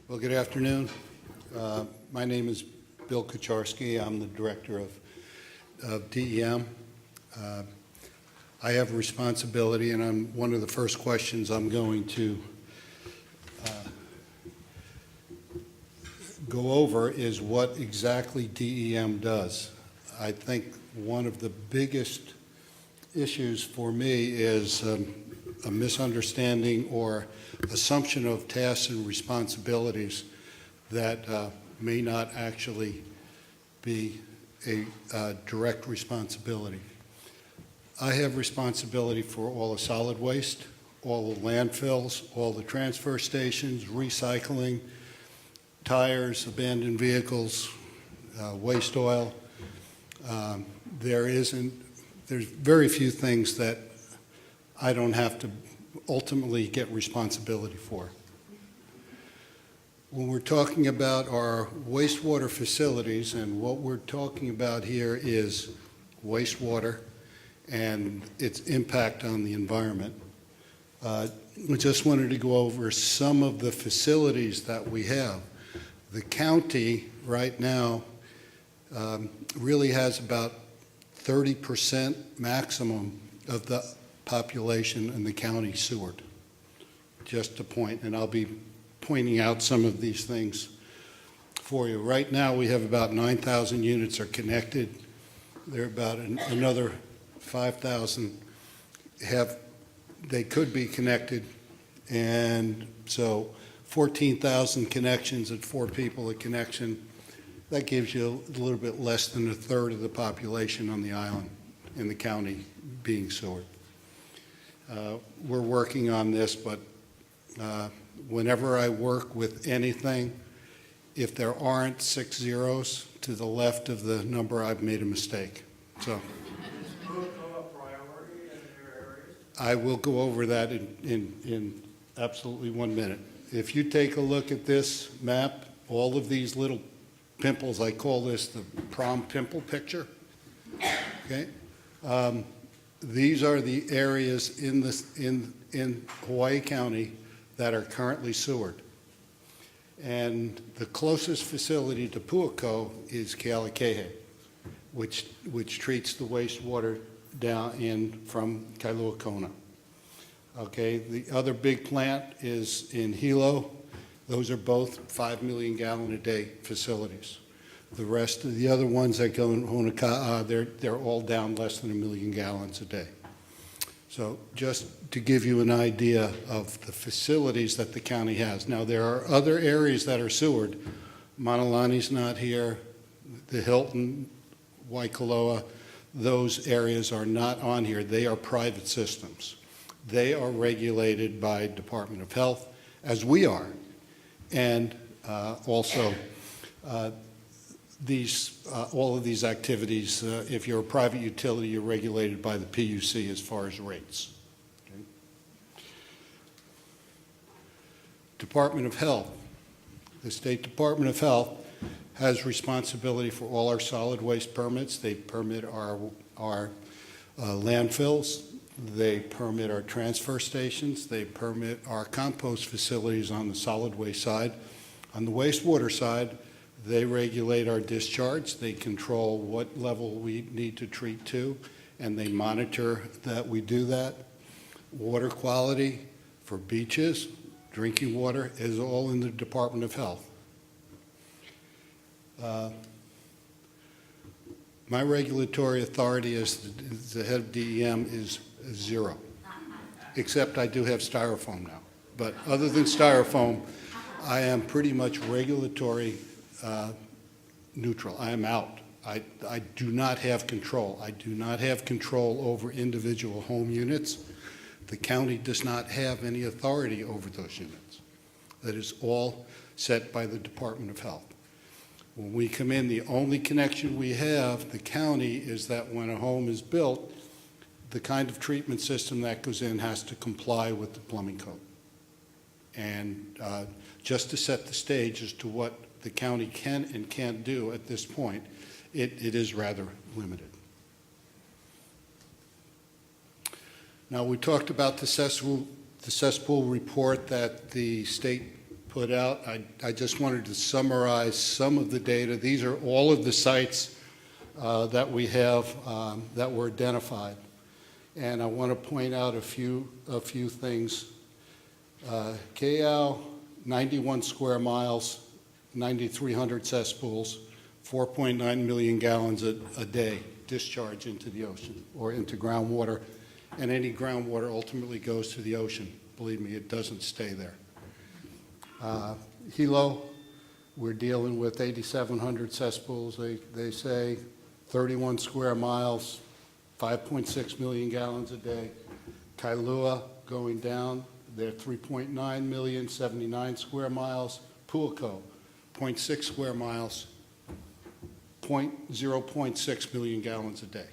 Well, good afternoon. My name is Bill Kucharski. I'm the director of DEM. I have a responsibility, and one of the first questions I'm going to go over is what exactly DEM does. I think one of the biggest issues for me is a misunderstanding or assumption of tasks and responsibilities that may not actually be a direct responsibility. I have responsibility for all the solid waste, all the landfills, all the transfer stations, recycling, tires, abandoned vehicles, waste oil. There's very few things that I don't have to ultimately get responsibility for. When we're talking about our wastewater facilities, and what we're talking about here is wastewater and its impact on the environment. We just wanted to go over some of the facilities that we have. The county right now really has about 30% maximum of the population in the county sewered, just a point, and I'll be pointing out some of these things for you. Right now we have about 9,000 units are connected. There are about another 5,000 they could be connected, and so 14,000 connections at 4 people a connection. That gives you a little bit less than a third of the population on the island in the county being sewered. We're working on this, but whenever I work with anything, if there aren't 6 zeros to the left of the number, I've made a mistake. So I will go over that in absolutely 1 minute. If you take a look at this map, all of these little pimples, I call this the prom pimple picture. Okay, these are the areas in Hawaii County that are currently sewered, and the closest facility to Puako is Kealakekee, which treats the wastewater down in from Kailua Kona. Okay, the other big plant is in Hilo. Those are both 5 million gallon a day facilities. The rest of the other ones that go in Honoka'a, they're all down less than 1 million gallons a day. So just to give you an idea of the facilities that the county has. Now there are other areas that are sewered. Manalani's not here, the Hilton, Waikoloa, those areas are not on here. They are private systems. They are regulated by Department of Health, as we are. And also, all of these activities, if you're a private utility, you're regulated by the PUC as far as rates. Okay. Department of Health. The State Department of Health has responsibility for all our solid waste permits. They permit our landfills. They permit our transfer stations. They permit our compost facilities on the solid waste side. On the wastewater side, they regulate our discharge. They control what level we need to treat to, and they monitor that we do that. Water quality for beaches, drinking water is all in the Department of Health. My regulatory authority as the head of DEM is 0, except I do have styrofoam now. But other than styrofoam, I am pretty much regulatory neutral. I am out. I do not have control. I do not have control over individual home units. The county does not have any authority over those units. That is all set by the Department of Health. When we come in, the only connection we have, the county, is that when a home is built, the kind of treatment system that goes in has to comply with the plumbing code. And just to set the stage as to what the county can and can't do at this point, it is rather limited. Now, we talked about the cesspool report that the state put out. I just wanted to summarize some of the data. These are all of the sites that we have that were identified. And I want to point out a few things. KL, 91 square miles, 9,300 cesspools, 4.9 million gallons a day discharge into the ocean or into groundwater, and any groundwater ultimately goes to the ocean. Believe me, it doesn't stay there. Hilo, we're dealing with 8,700 cesspools, they say, 31 square miles, 5.6 million gallons a day. Kailua going down, they're 3.9 million, 79 square miles. Puako, 0.6 square miles, 0.6 million gallons a day.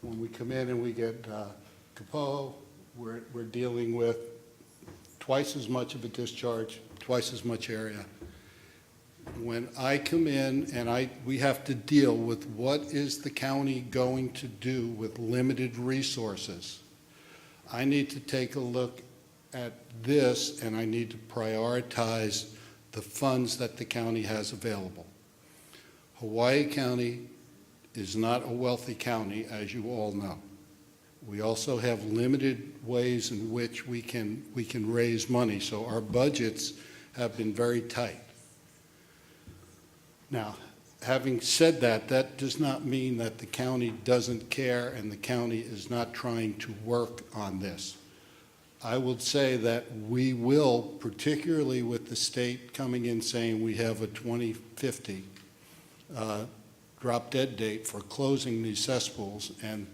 When we come in and we get Kapoho, we're dealing with twice as much of a discharge, twice as much area. When I come in and we have to deal with what is the county going to do with limited resources, I need to take a look at this and I need to prioritize the funds that the county has available. Hawaii County is not a wealthy county, as you all know. We also have limited ways in which we can raise money, so our budgets have been very tight. Now, having said that, that does not mean that the county doesn't care and the county is not trying to work on this. I would say that we will, particularly with the state coming in saying we have a 2050 drop dead date for closing these cesspools, and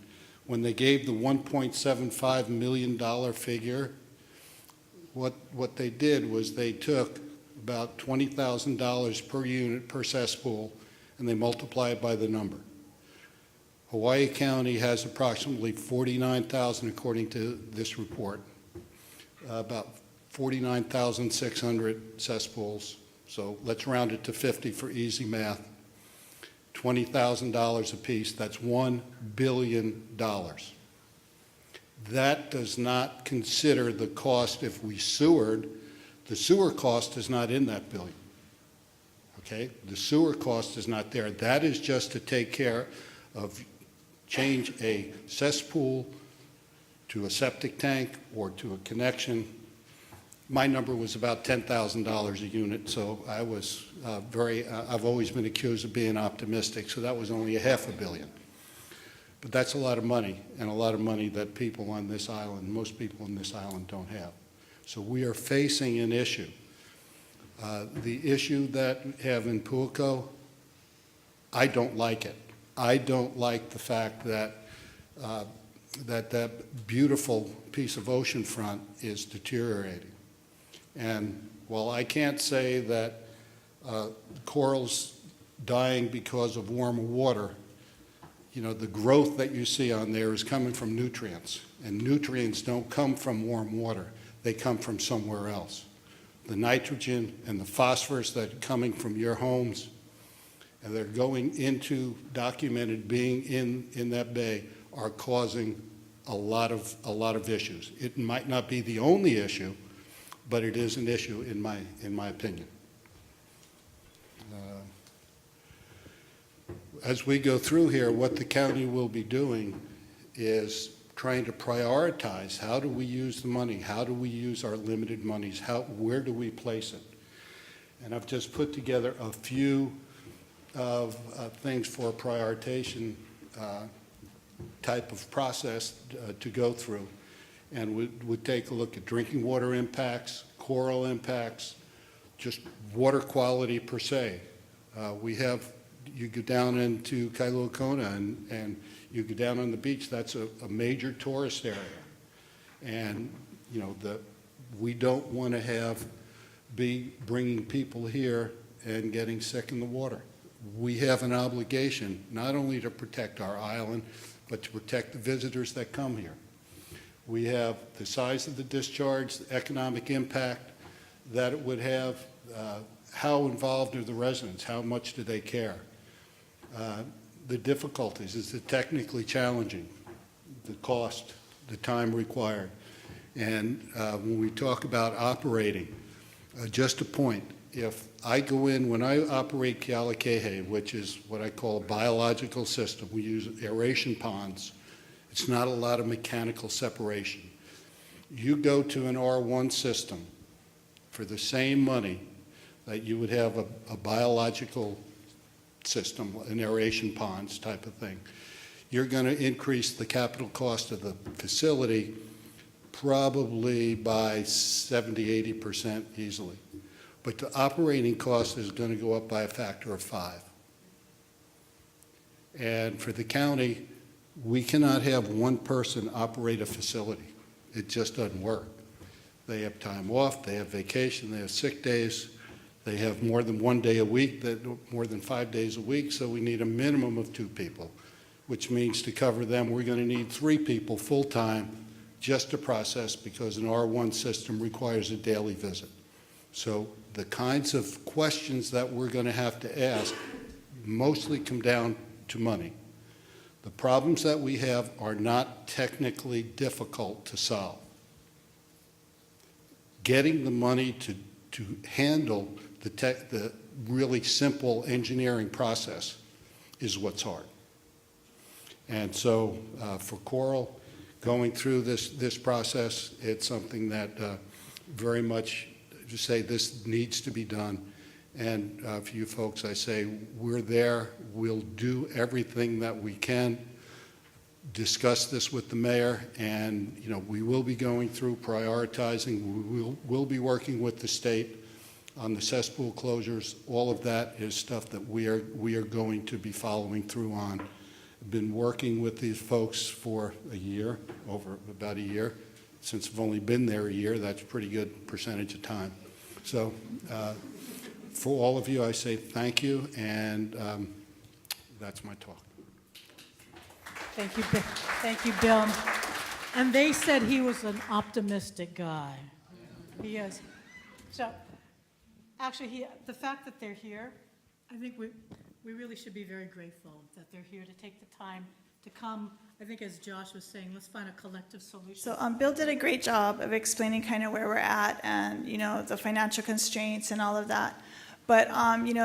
when they gave the $1.75 million figure, what they did was they took about $20,000 per unit per cesspool and they multiplied by the number. Hawaii County has approximately 49,000 according to this report, about 49,600 cesspools. So let's round it to 50 for easy math. $20,000 apiece, that's $1 billion. That does not consider the cost if we sewered. The sewer cost is not in that billion, okay? The sewer cost is not there. That is just to take care of change a cesspool to a septic tank or to a connection. My number was about $10,000 a unit, so I was I've always been accused of being optimistic, so that was only $500 million. But that's a lot of money, and a lot of money that people on this island, most people on this island don't have. So we are facing an issue. The issue that we have in Puako, I don't like it. I don't like the fact that that beautiful piece of oceanfront is deteriorating. And while I can't say that corals dying because of warmer water, you know, the growth that you see on there is coming from nutrients, and nutrients don't come from warm water. They come from somewhere else. The nitrogen and the phosphorus that are coming from your homes, and they're going into documented being in that bay, are causing a lot of issues. It might not be the only issue, but it is an issue in my opinion. As we go through here, what the county will be doing is trying to prioritize how do we use the money, how do we use our limited monies, where do we place it? And I've just put together a few of things for a prioritization type of process to go through. And we'd take a look at drinking water impacts, coral impacts, just water quality per se. You go down into Kailua Kona and you go down on the beach, that's a major tourist area. And, you know, we don't want to be bringing people here and getting sick in the water. We have an obligation not only to protect our island, but to protect the visitors that come here. We have the size of the discharge, the economic impact that it would have, how involved are the residents, how much do they care? The difficulties, is it technically challenging? The cost, the time required. And when we talk about operating, Just a point, if I go in, when I operate Kealakehe, which is what I call a biological system, we use aeration ponds, it's not a lot of mechanical separation. You go to an R1 system for the same money that you would have a biological system, an aeration ponds type of thing, you're going to increase the capital cost of the facility probably by 70, 80% easily. But the operating cost is going to go up by a factor of 5. And for the county, we cannot have one person operate a facility. It just doesn't work. They have time off, they have vacation, they have sick days, they have more than 1 day a week, more than 5 days a week, so we need a minimum of 2 people, which means to cover them, we're going to need 3 people full-time just to process, because an R1 system requires a daily visit. So the kinds of questions that we're going to have to ask mostly come down to money. The problems that we have are not technically difficult to solve. Getting the money to handle the really simple engineering process is what's hard. And so for Coral, going through this process, it's something that very much, just say this needs to be done. And for you folks, I say we're there. We'll do everything that we can. Discuss this with the mayor, and we will be going through prioritizing. We'll be working with the state on the cesspool closures. All of that is stuff that we are going to be following through on. Been working with these folks for a year, over about a year. Since I've only been there a year, that's a pretty good percentage of time. So for all of you, I say thank you, and that's my talk. Thank you, Bill. Thank you, Bill. And they said he was an optimistic guy. He is. So actually, the fact that they're here, I think we really should be very grateful that they're here to take the time to come. I think, as Josh was saying, let's find a collective solution. So Bill did a great job of explaining kind of where we're at and, the financial constraints and all of that. But,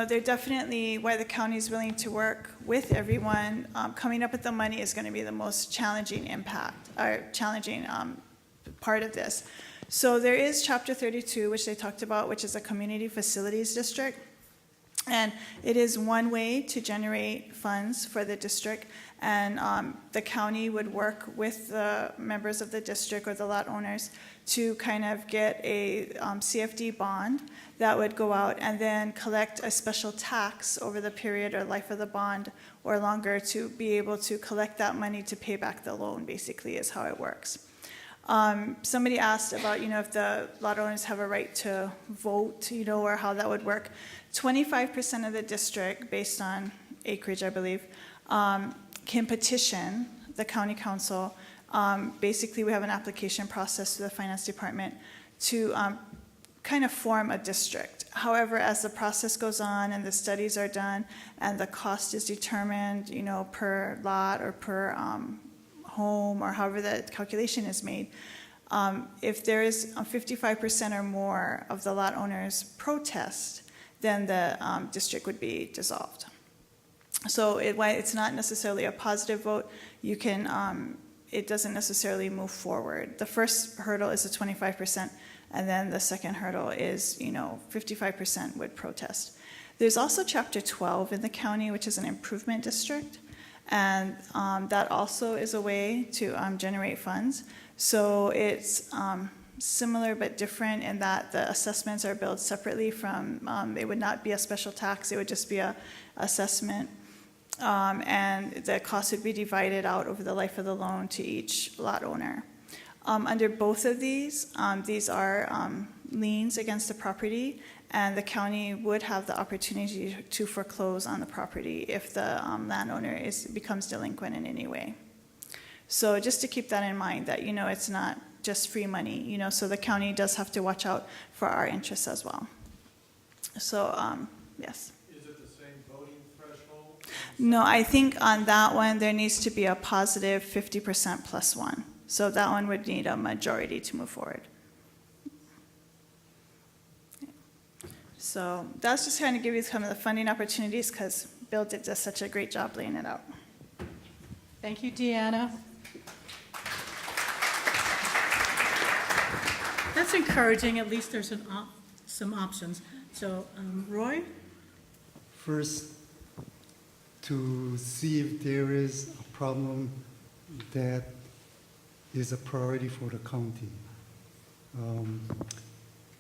they're definitely, why the county is willing to work with everyone, coming up with the money is going to be the most challenging part of this. So there is Chapter 32, which they talked about, which is a community facilities district. And it is one way to generate funds for the district. And the county would work with the members of the district or the lot owners to kind of get a CFD bond that would go out and then collect a special tax over the period or life of the bond or longer to be able to collect that money to pay back the loan, basically, is how it works. Somebody asked about, if the lot owners have a right to vote, or how that would work. 25% of the district, based on acreage, I believe, can petition the county council. Basically, we have an application process to the finance department to kind of form a district. However, as the process goes on and the studies are done and the cost is determined, per lot or per home or however the calculation is made, if there is 55% or more of the lot owners protest, then the district would be dissolved. So it's not necessarily a positive vote. You can, it doesn't necessarily move forward. The first hurdle is the 25%, and then the second hurdle is, 55% would protest. There's also Chapter 12 in the county, which is an improvement district, and that also is a way to generate funds. So it's similar but different in that the assessments are billed separately from, it would not be a special tax, it would just be a assessment. And the cost would be divided out over the life of the loan to each lot owner. Under both of these are liens against the property, and the county would have the opportunity to foreclose on the property if the landowner becomes delinquent in any way. So just to keep that in mind, that it's not just free money, so the county does have to watch out for our interests as well. So yes. No, I think on that one, there needs to be a positive 50% plus one. So that one would need a majority to move forward. So that's just kind of give you some of the funding opportunities because Bill did just such a great job laying it out. Thank you, Deanna. That's encouraging. At least there's some options. So, Roy? First, to see if there is a problem that is a priority for the county.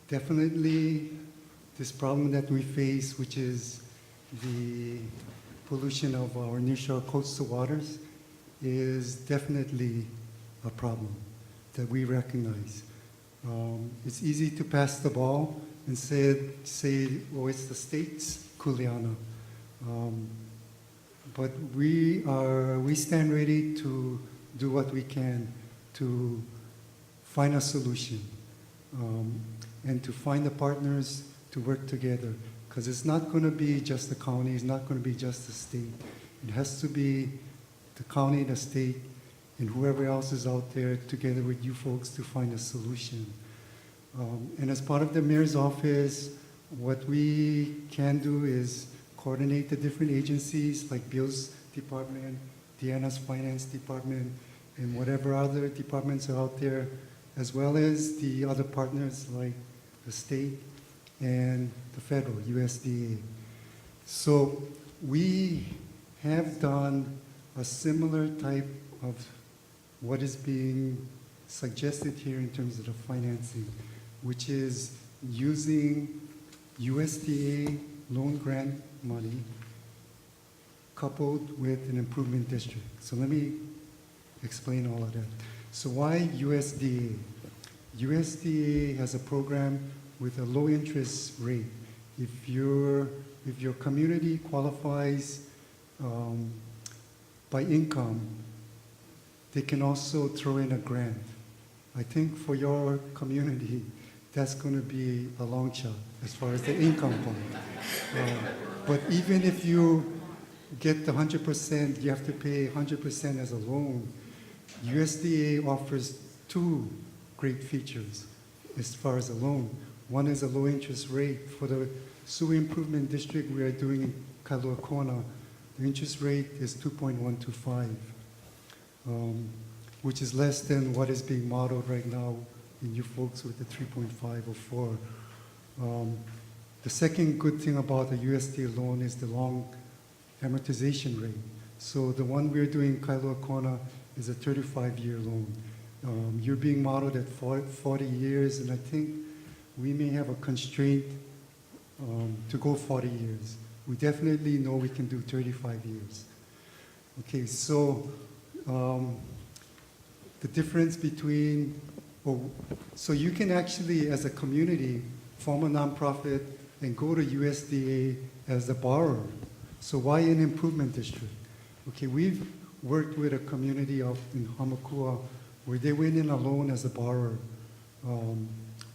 Definitely, this problem that we face, which is the pollution of our nearshore coastal waters, is definitely a problem that we recognize. It's easy to pass the ball and say, oh, it's the state's kuleana. But we stand ready to do what we can to find a solution and to find the partners to work together. Because it's not going to be just the county, it's not going to be just the state. It has to be the county, the state, and whoever else is out there together with you folks to find a solution. And as part of the mayor's office, what we can do is coordinate the different agencies like Bill's department, Deanna's finance department, and whatever other departments are out there, as well as the other partners like the state and the federal, USDA. So we have done a similar type of what is being suggested here in terms of the financing, which is using USDA loan grant money coupled with an improvement district. So let me explain all of that. So why USDA? USDA has a program with a low interest rate. If your community qualifies by income, they can also throw in a grant. I think for your community, that's going to be a long shot as far as the income part. But even if you get the 100%, you have to pay 100% as a loan. USDA offers two great features as far as a loan. One is a low interest rate. For the sewer improvement district we are doing in Kailua Kona, the interest rate is 2.125, which is less than what is being modeled right now in you folks with the 3.5 or 4. The second good thing about the USDA loan is the long amortization rate. So the one we're doing in Kailua Kona is a 35-year loan. You're being modeled at 40 years, and I think we may have a constraint to go 40 years. We definitely know we can do 35 years. Okay, so the difference between, so you can actually, as a community, form a nonprofit and go to USDA as a borrower. So why an improvement district? Okay, we've worked with a community up in Hamakua where they went in alone as a borrower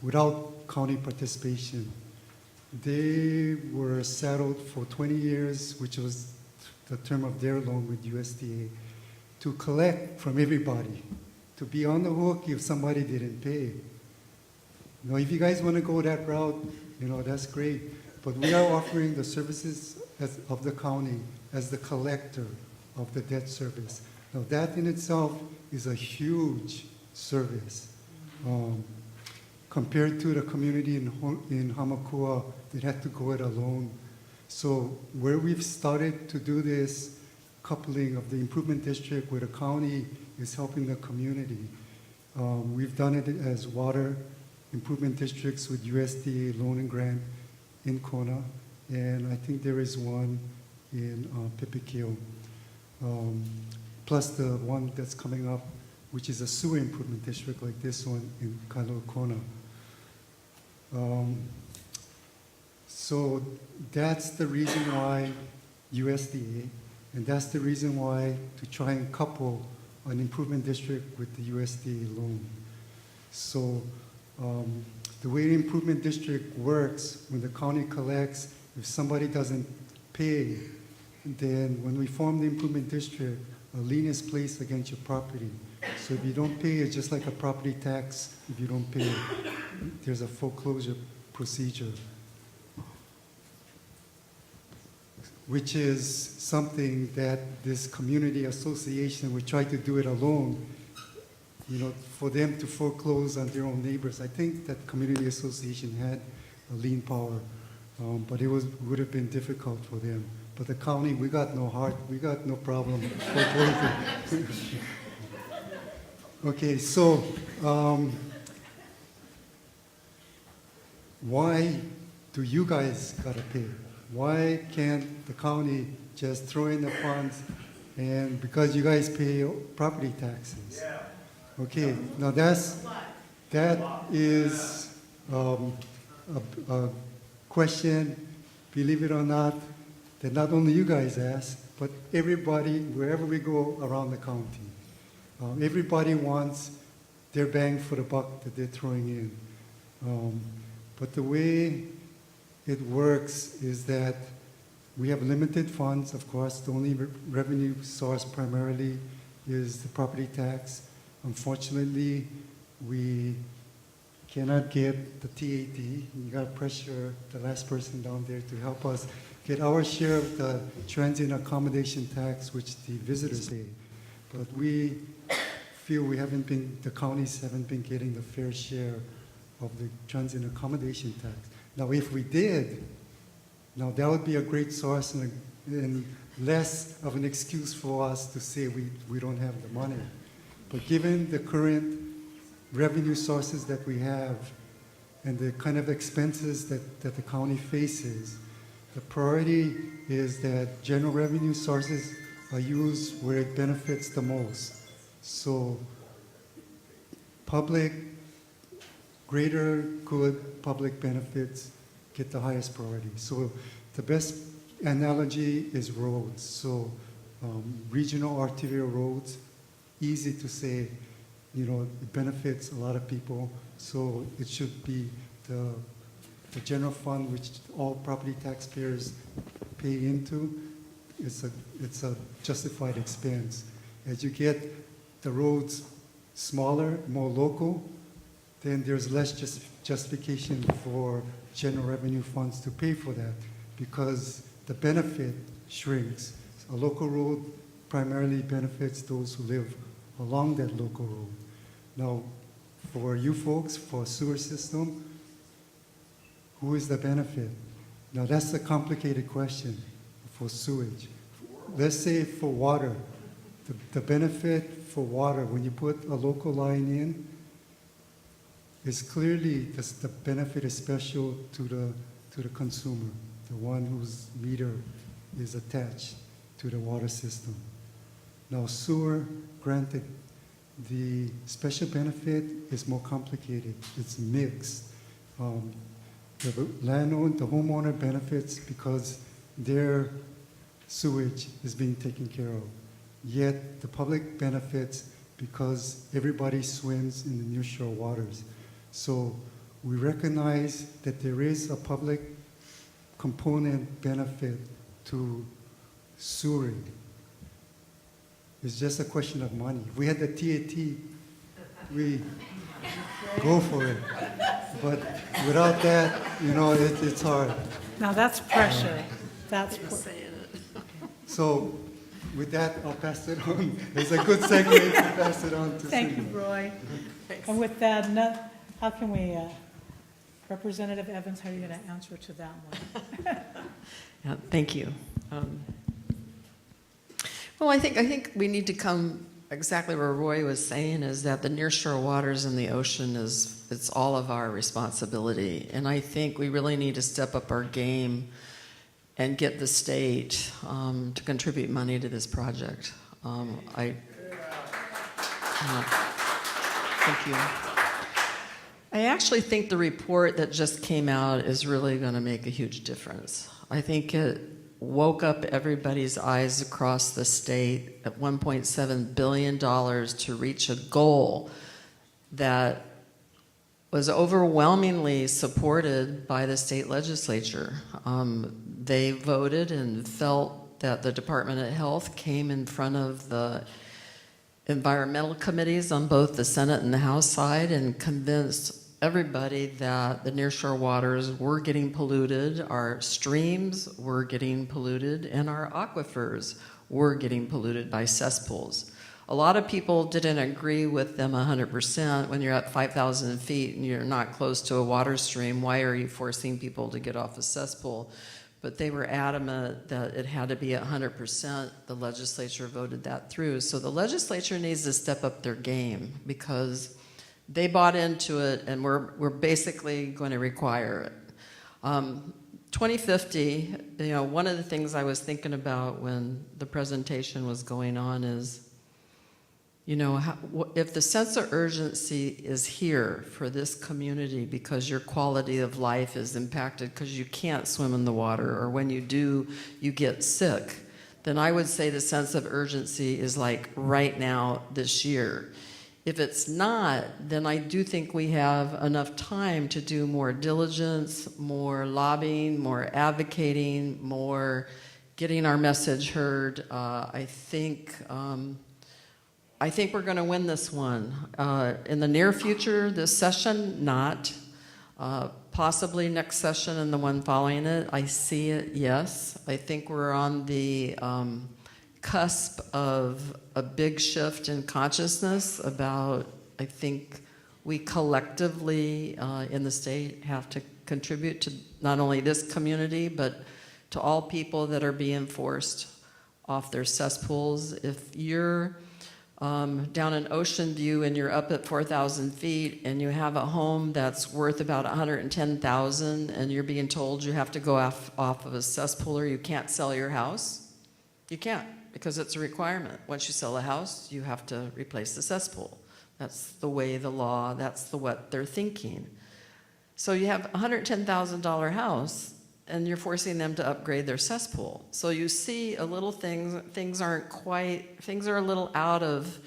without county participation. They were settled for 20 years, which was the term of their loan with USDA, to collect from everybody, to be on the hook if somebody didn't pay. If you guys want to go that route, that's great. But we are offering the services of the county as the collector of the debt service. Now that in itself is a huge service compared to the community in Hamakua that had to go it alone. So where we've started to do this coupling of the improvement district with the county is helping the community. We've done it as water improvement districts with USDA loan and grant in Kona, and I think there is one in Pipikio, plus the one that's coming up, which is a sewer improvement district like this one in Kailua Kona. So that's the reason why USDA, and that's the reason why to try and couple an improvement district with the USDA loan. So the way the improvement district works, when the county collects, if somebody doesn't pay, then when we form the improvement district, a lien is placed against your property. So if you don't pay, it's just like a property tax. If you don't pay, there's a foreclosure procedure. which is something that this community association would try to do it alone, you know, for them to foreclose on their own neighbors. I think that community association had a lien power, but it would have been difficult for them. But the county, we got no heart, we got no problem foreclosing. Okay, so why do you guys gotta pay? Why can't the county just throw in the funds and because you guys pay property taxes? Yeah. Okay, now that is a question, believe it or not, that not only you guys ask, but everybody, wherever we go around the county. Everybody wants their bang for the buck that they're throwing in. But the way it works is that we have limited funds. Of course, the only revenue source primarily is the property tax. Unfortunately, we cannot get the TAD. You got to pressure the last person down there to help us get our share of the transient accommodation tax, which the visitors pay. But we feel the counties haven't been getting the fair share of the transient accommodation tax. Now, if we did, now that would be a great source and less of an excuse for us to say we don't have the money. But given the current revenue sources that we have and the kind of expenses that the county faces, the priority is that general revenue sources are used where it benefits the most. So greater good public benefits get the highest priority. So the best analogy is roads. So regional arterial roads, easy to say, you know, it benefits a lot of people. So it should be the general fund, which all property taxpayers pay into. It's a justified expense. As you get the roads smaller, more local, then there's less justification for general revenue funds to pay for that because the benefit shrinks. A local road primarily benefits those who live along that local road. Now, for you folks, for a sewer system, who is the benefit? Now, that's a complicated question for sewage. Let's say for water, the benefit for water, when you put a local line in, is clearly the benefit is special to the consumer, the one whose meter is attached to the water system. Now, sewer, granted, the special benefit is more complicated. It's mixed. The homeowner benefits because their sewage is being taken care of. Yet the public benefits because everybody swims in the nearshore waters. So we recognize that there is a public component benefit to sewering. It's just a question of money. If we had the TAT, we go for it. But without that, you know, it's hard. Now, that's pressure. So with that, I'll pass it on. It's a good segue to pass it on to Thank you, Cindy. Roy. And with that, how can we, Representative Evans, how are you going to answer to that one? Yeah, thank you. Well, I think we need to come exactly where Roy was saying, is that the nearshore waters in the ocean it's all of our responsibility. And I think we really need to step up our game and get the state to contribute money to this project. Thank you. I actually think the report that just came out is really going to make a huge difference. I think it woke up everybody's eyes across the state at $1.7 billion to reach a goal that was overwhelmingly supported by the state legislature. They voted and felt that the Department of Health came in front of the environmental committees on both the Senate and the House side and convinced everybody that the nearshore waters were getting polluted, our streams were getting polluted, and our aquifers were getting polluted by cesspools. A lot of people didn't agree with them 100%. When you're at 5,000 feet and you're not close to a water stream, why are you forcing people to get off a cesspool? But they were adamant that it had to be 100%. The legislature voted that through. So the legislature needs to step up their game because they bought into it, and we're basically going to require it. 2050, one of the things I was thinking about when the presentation was going on is, if the sense of urgency is here for this community because your quality of life is impacted because you can't swim in the water, or when you do, you get sick, then I would say the sense of urgency is like right now, this year. If it's not, then I do think we have enough time to do more diligence, more lobbying, more advocating, more getting our message heard. I think we're going to win this one. In the near future, this session, not. Possibly next session and the one following it, I see it, yes. I think we're on the cusp of a big shift in consciousness about, I think we collectively in the state have to contribute to not only this community, but to all people that are being forced off their cesspools. If you're down in Ocean View and you're up at 4,000 feet and you have a home that's worth about $110,000 and you're being told you have to go off of a cesspool or you can't sell your house, you can't, because it's a requirement. Once you sell a house, you have to replace the cesspool. That's the way the law, that's what they're thinking. So you have a $110,000 house and you're forcing them to upgrade their cesspool. So you see a little things are a little out of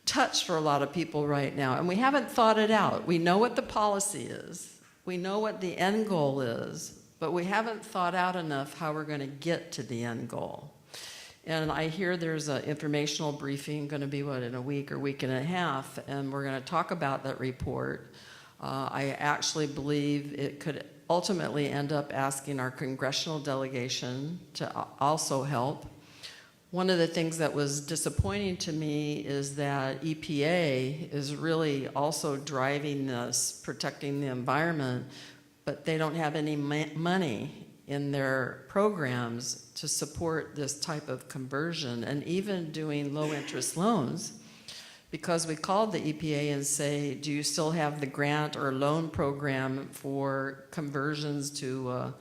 touch for a lot of people right now. And we haven't thought it out. We know what the policy is. We know what the end goal is, but we haven't thought out enough how we're going to get to the end goal. And I hear there's an informational briefing going to be, in a week or week and a half, and we're going to talk about that report. I actually believe it could ultimately end up asking our congressional delegation to also help. One of the things that was disappointing to me is that EPA is really also driving this, protecting the environment, but they don't have any money in their programs to support this type of conversion, and even doing low interest loans, because we called the EPA and say, do you still have the grant or loan program for conversions to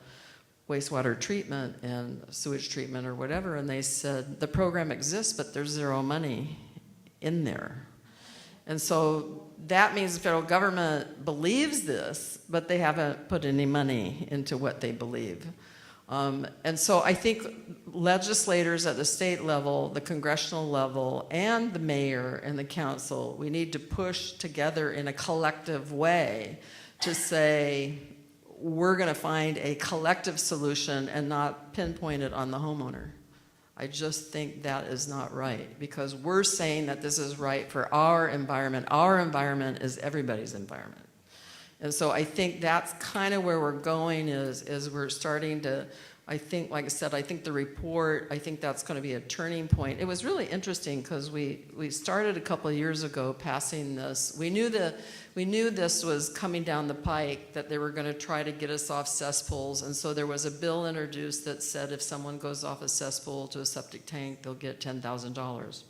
wastewater treatment and sewage treatment or whatever? And they said, the program exists, but there's zero money in there. And so that means the federal government believes this, but they haven't put any money into what they believe. And so I think legislators at the state level, the congressional level, and the mayor and the council, we need to push together in a collective way to say, we're going to find a collective solution and not pinpoint it on the homeowner. I just think that is not right, because we're saying that this is right for our environment. Our environment is everybody's environment. And so I think that's kind of where we're going is we're starting to, I think, like I said, I think the report, I think that's going to be a turning point. It was really interesting because we started a couple of years ago passing this. We knew this was coming down the pike, that they were going to try to get us off cesspools. And so there was a bill introduced that said if someone goes off a cesspool to a septic tank, they'll get $10,000.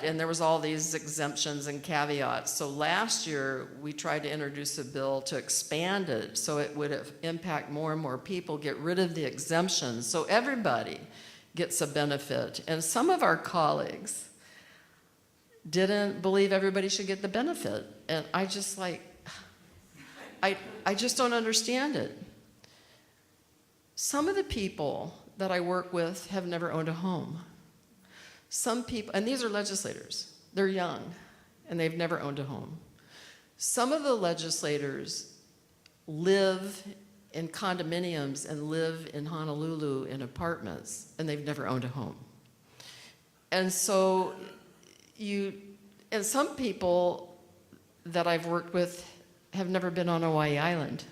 And there was all these exemptions and caveats. So last year, we tried to introduce a bill to expand it so it would impact more and more people, get rid of the exemptions, so everybody gets a benefit. And some of our colleagues didn't believe everybody should get the benefit. And I just I just don't understand it. Some of the people that I work with have never owned a home. Some people, and these are legislators, they're young, and they've never owned a home. Some of the legislators live in condominiums and live in Honolulu in apartments, and they've never owned a home. And so and some people that I've worked with have never been on Hawaii Island.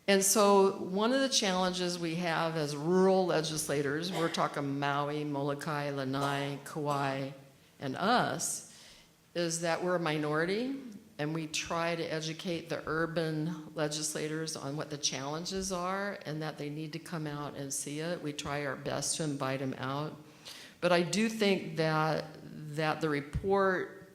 And so one of the challenges we have as rural legislators, we're talking Maui, Molokai, Lanai, Kauai, and us, is that we're a minority, and we try to educate the urban legislators on what the challenges are and that they need to come out and see it. We try our best to invite them out. But I do think that the report,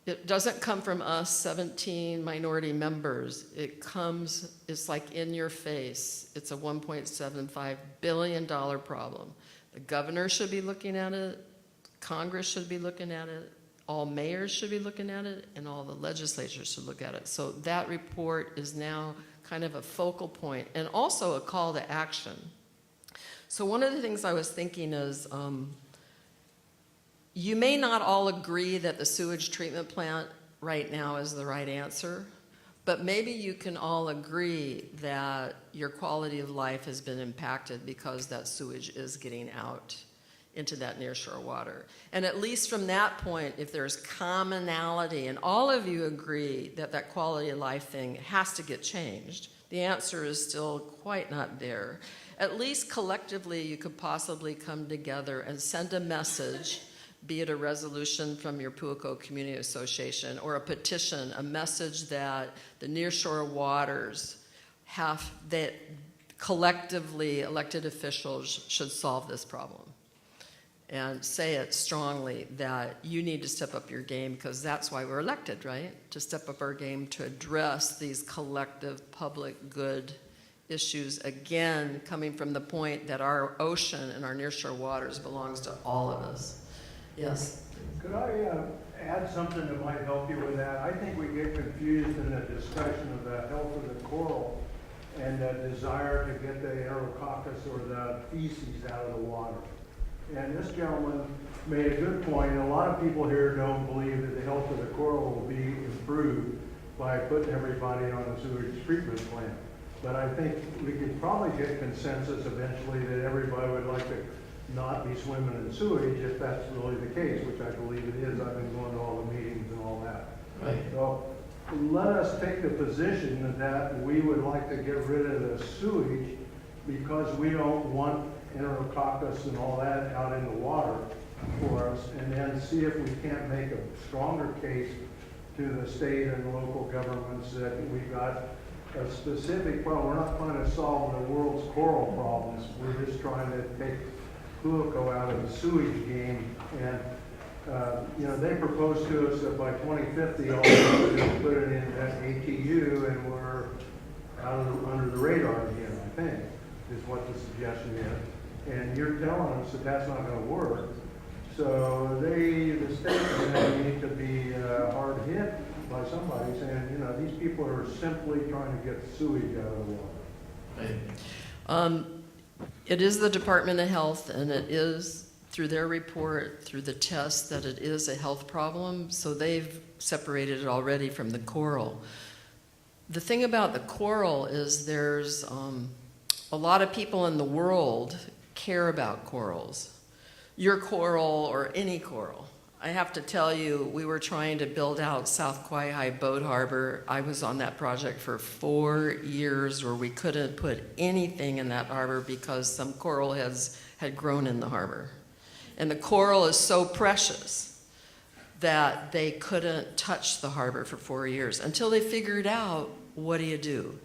it doesn't come from us 17 minority members. It's like in your face. It's a $1.75 billion problem. The governor should be looking at it, Congress should be looking at it, all mayors should be looking at it, and all the legislatures should look at it. So that report is now kind of a focal point and also a call to action. So one of the things I was thinking is, you may not all agree that the sewage treatment plant right now is the right answer, but maybe you can all agree that your quality of life has been impacted because that sewage is getting out into that nearshore water. And at least from that point, if there's commonality and all of you agree that that quality of life thing has to get changed, the answer is still quite not there. At least collectively, you could possibly come together and send a message, be it a resolution from your Puako Community Association or a petition, a message that the nearshore waters that collectively elected officials should solve this problem. And say it strongly that you need to step up your game, because that's why we're elected, right? To step up our game to address these collective public good issues, again, coming from the point that our ocean and our nearshore waters belongs to all of us. Yes? Could I add something that might help you with that? I think we get confused in the discussion of the health of the coral and the desire to get the Aerococcus or the feces out of the water. And this gentleman made a good point. A lot of people here don't believe that the health of the coral will be improved by putting everybody on a sewage treatment plant. But I think we could probably get consensus eventually that everybody would like to not be swimming in sewage if that's really the case, which I believe it is. I've been going to all the meetings and all that. Right. So let us take the position that we would like to get rid of the sewage because we don't want Enterococcus and all that out in the water for us, and then see if we can't make a stronger case to the state and local governments that we've got a specific problem. We're not trying to solve the world's coral problems. We're just trying to take Puako out of the sewage game. And they proposed to us that by 2050, all we have to do is put it in that ATU, and we're under the radar again, I think, is what the suggestion is. And you're telling us that that's not going to work. So the state need to be hard hit by somebody saying, these people are simply trying to get sewage out of the water. Right. It is the Department of Health, and it is through their report, through the test, that it is a health problem. So they've separated it already from the coral. The thing about the coral is there's a lot of people in the world care about corals. Your coral or any coral. I have to tell you, we were trying to build out South Kaiahai Boat Harbor. I was on that project for 4 years where we couldn't put anything in that harbor because some coral heads had grown in the harbor. And the coral is so precious that they couldn't touch the harbor for 4 years until they figured out, what do you do?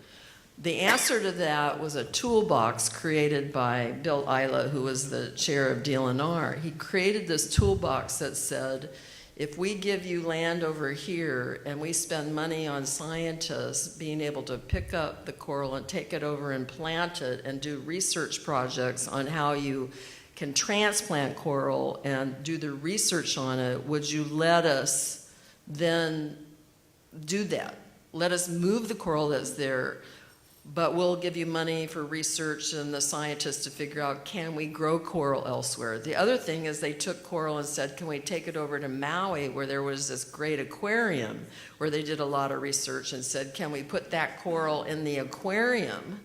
The answer to that was a toolbox created by Bill Isla, who was the chair of DLNR. He created this toolbox that said, if we give you land over here and we spend money on scientists being able to pick up the coral and take it over and plant it and do research projects on how you can transplant coral and do the research on it, would you let us then do that? Let us move the coral that's there, but we'll give you money for research and the scientists to figure out, can we grow coral elsewhere? The other thing is they took coral and said, can we take it over to Maui, where there was this great aquarium where they did a lot of research, and said, can we put that coral in the aquarium,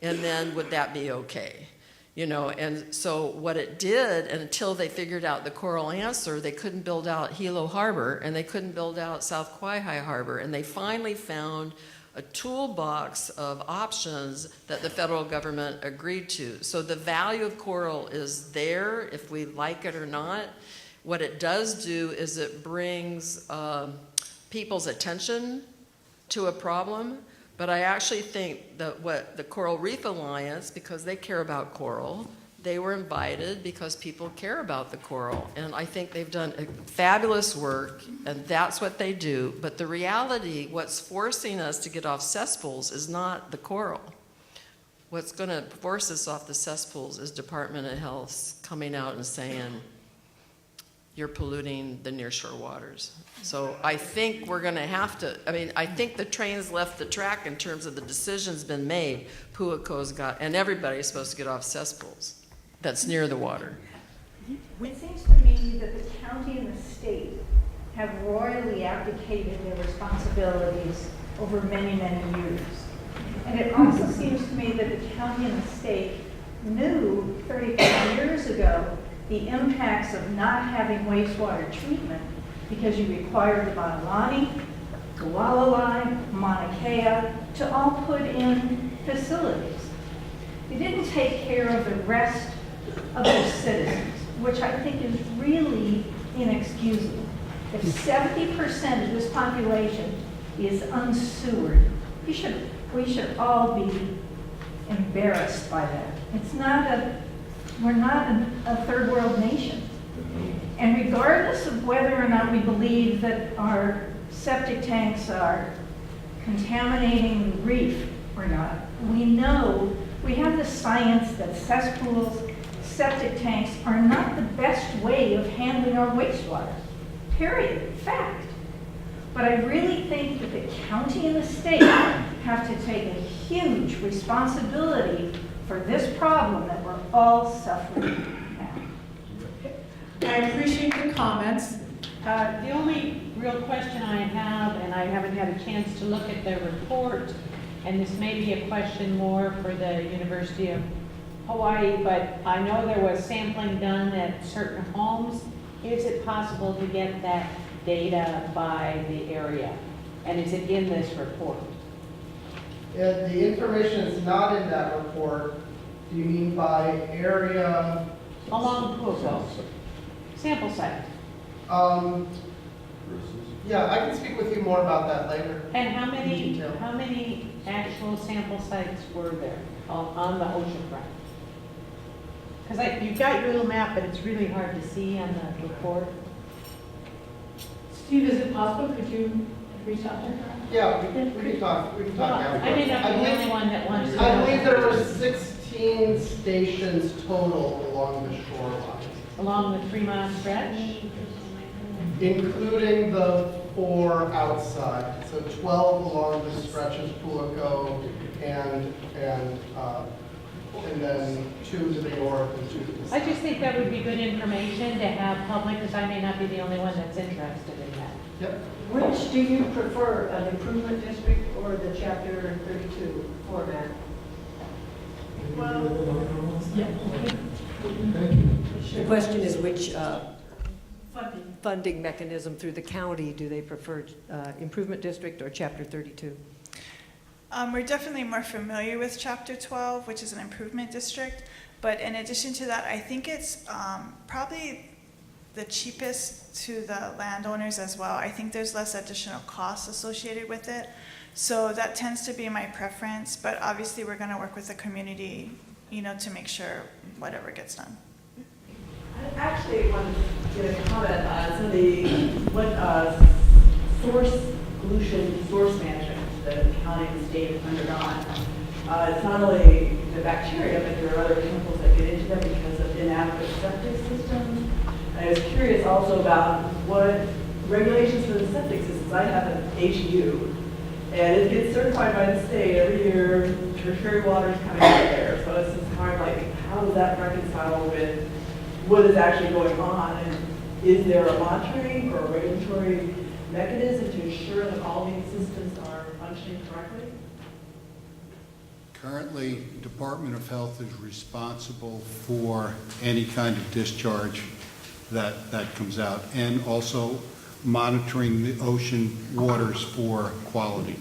and then would that be okay? You know, and so what it did, and until they figured out the coral answer, they couldn't build out Hilo Harbor, and they couldn't build out South Kawaihae Harbor, and they finally found a toolbox of options that the federal government agreed to. So the value of coral is there, if we like it or not. What it does do is it brings people's attention to a problem. But I actually think that what the Coral Reef Alliance, because they care about coral, they were invited because people care about the coral. And I think they've done fabulous work, and that's what they do. But the reality, what's forcing us to get off cesspools is not the coral. What's going to force us off the cesspools is Department of Health coming out and saying, you're polluting the nearshore waters. So I think we're going to have to, I mean, I think the train's left the track in terms of the decision's been made. Puako's got, and everybody's supposed to get off cesspools that's near the water. It seems to me that the county and the state have royally abdicated their responsibilities over many, many years. And it also seems to me that the county and the state knew 35 years ago the impacts of not having wastewater treatment because you required the Matalani, Kualalai, Mauna Kea to all put in facilities. They didn't take care of the rest of their citizens, which I think is really inexcusable. If 70% of this population is unsewered, we should all be embarrassed by that. We're not a third world nation. And regardless of whether or not we believe that our septic tanks are contaminating the reef or not, we know, we have the science that cesspools, septic tanks are not the best way of handling our wastewater. Period. Fact. But I really think that the county and the state have to take a huge responsibility for this problem that we're all suffering now. I appreciate the comments. The only real question I have, and I haven't had a chance to look at the report, and this may be a question more for the University of Hawaii, but I know there was sampling done at certain homes. Is it possible to get that data by the area? And is it in this report? The information is not in that report. Do you mean by area? Along Puako. Sample site. Yeah, I can speak with you more about that later. And how In detail. many actual sample sites were there on the ocean front? Because you've got your little map, but it's really hard to see on the report. Steve, is it possible, could you reach out to her? Yeah, we can talk after. I may not be the only one that wants to. I believe there were 16 stations total along the shoreline, Along the 3 mile stretch? including the 4 outside. So 12 along the stretch of Puako and then 2 to the north and 2 to the south. I just think that would be good information to have public, because I may not be the only one that's interested in that. Yep. Which do you prefer, an improvement district or the chapter 32 format? The question is which funding mechanism through the county do they prefer, improvement district or chapter 32? We're definitely more familiar with Chapter 12, which is an improvement district. But in addition to that, I think it's probably the cheapest to the landowners as well. I think there's less additional costs associated with it. So that tends to be my preference. But obviously, we're going to work with the community, to make sure whatever gets done. I actually want to get a comment on source pollution, source management the county and the state have undergone. It's not only the bacteria, but there are other chemicals that get into them because of inadequate septic systems. I was curious also about what regulations for the septic systems. I have an HU, and it gets certified by the state every year. Tertiary water is coming out there, so it's just hard. Like, how does that reconcile with what is actually going on? And is there a monitoring or a regulatory mechanism to ensure that all these systems are functioning correctly? Currently, Department of Health is responsible for any kind of discharge that comes out, and also monitoring the ocean waters for quality.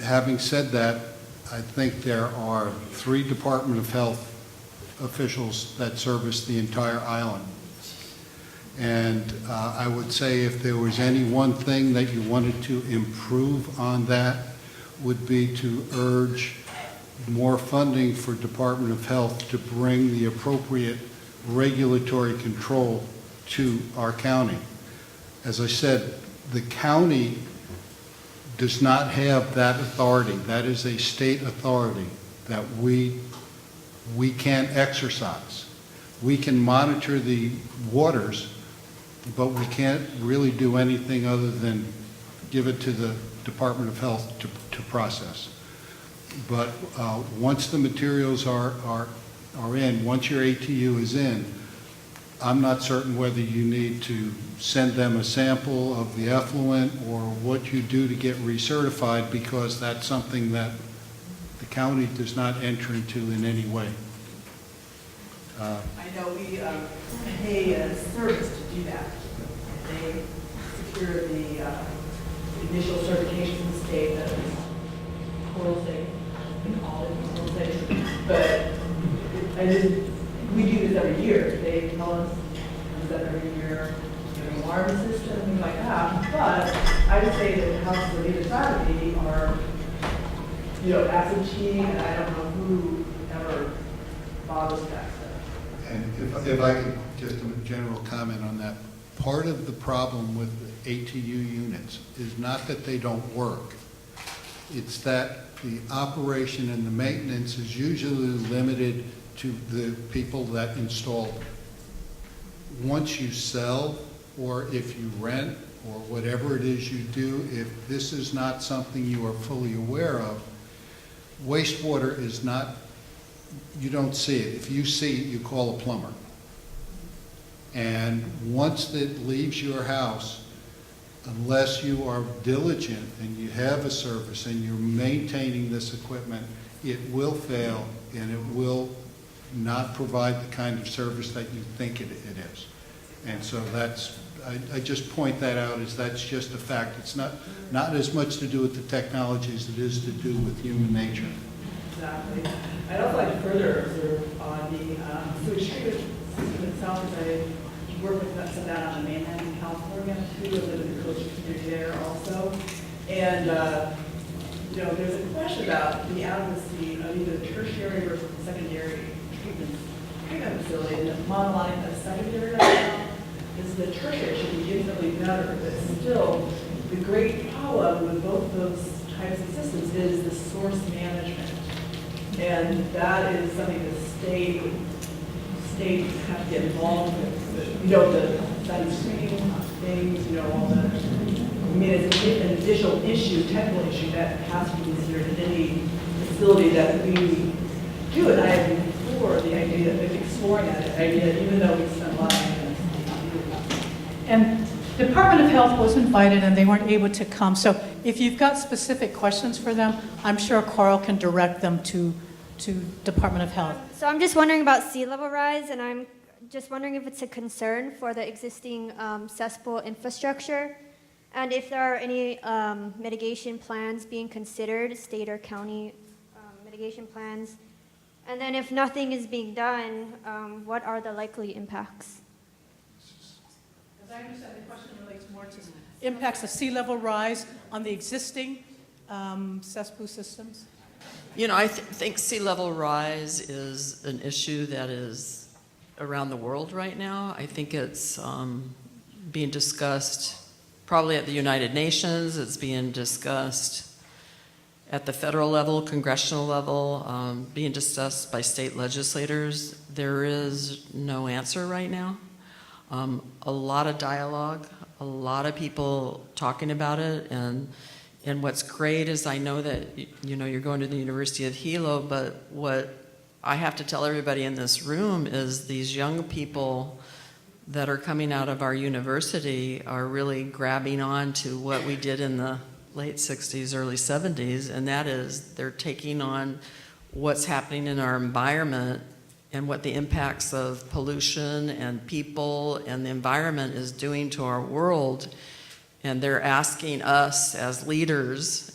Having said that, I think there are 3 Department of Health officials that service the entire island. And I would say if there was any one thing that you wanted to improve on that, would be to urge more funding for Department of Health to bring the appropriate regulatory control to our county. As I said, the county does not have that authority. That is a state authority that we can't exercise. We can monitor the waters, but we can't really do anything other than give it to the Department of Health to process. But once the materials are in, once your ATU is in, I'm not certain whether you need to send them a sample of the effluent or what you do to get recertified, because that's something that the county does not enter into in any way. I know we pay a service to do that. They secure the initial certification from the state that is coral safe, we call it coral safe. But we do this every year. They tell us that every year, an alarm system, things like that. But I would say that the houses on either side of me are, absentee, and I don't know who ever bothers that stuff. And if I could just a general comment on that, part of the problem with the ATU units is not that they don't work. It's that the operation and the maintenance is usually limited to the people that install them. Once you sell, or if you rent, or whatever it is you do, if this is not something you are fully aware of, wastewater is not, you don't see it. If you see it, you call a plumber. And once it leaves your house, unless you are diligent and you have a service and you're maintaining this equipment, it will fail and it will not provide the kind of service that you think it is. And so that's, I just point that out as that's just a fact. It's not as much to do with the technology as it is to do with human nature. Exactly. I'd also like to further observe on the sewage treatment system itself, as I work with some of that on the mainland in California too, I live in the coastal community there also. And there's a question about the adequacy of either tertiary versus secondary treatment facility. And the bottom line of secondary right now is the tertiary should be infinitely better, but still the great problem with both those types of systems is the source management. And that is something the state have to get involved with. The study screening things, all the, it's an additional issue, technical issue that has to be considered in any facility that we do it. I am for the idea of exploring that idea, even though we spend a lot of time. And Department of Health was invited and they weren't able to come. So if you've got specific questions for them, I'm sure Carl can direct them to Department of Health. So I'm just wondering about sea level rise, and I'm just wondering if it's a concern for the existing cesspool infrastructure, and if there are any mitigation plans being considered, state or county mitigation plans. And then if nothing is being done, what are the likely impacts? As I understand, the question relates more to impacts of sea level rise on the existing cesspool systems. I think sea level rise is an issue that is around the world right now. I think it's being discussed probably at the United Nations. It's being discussed at the federal level, congressional level, being discussed by state legislators. There is no answer right now. A lot of dialogue, a lot of people talking about it, and what's great is I know that you're going to the University of Hilo, but what I have to tell everybody in this room is these young people that are coming out of our university are really grabbing on to what we did in the late 60s, early 70s, and that is they're taking on what's happening in our environment and what the impacts of pollution and people and the environment is doing to our world. And they're asking us as leaders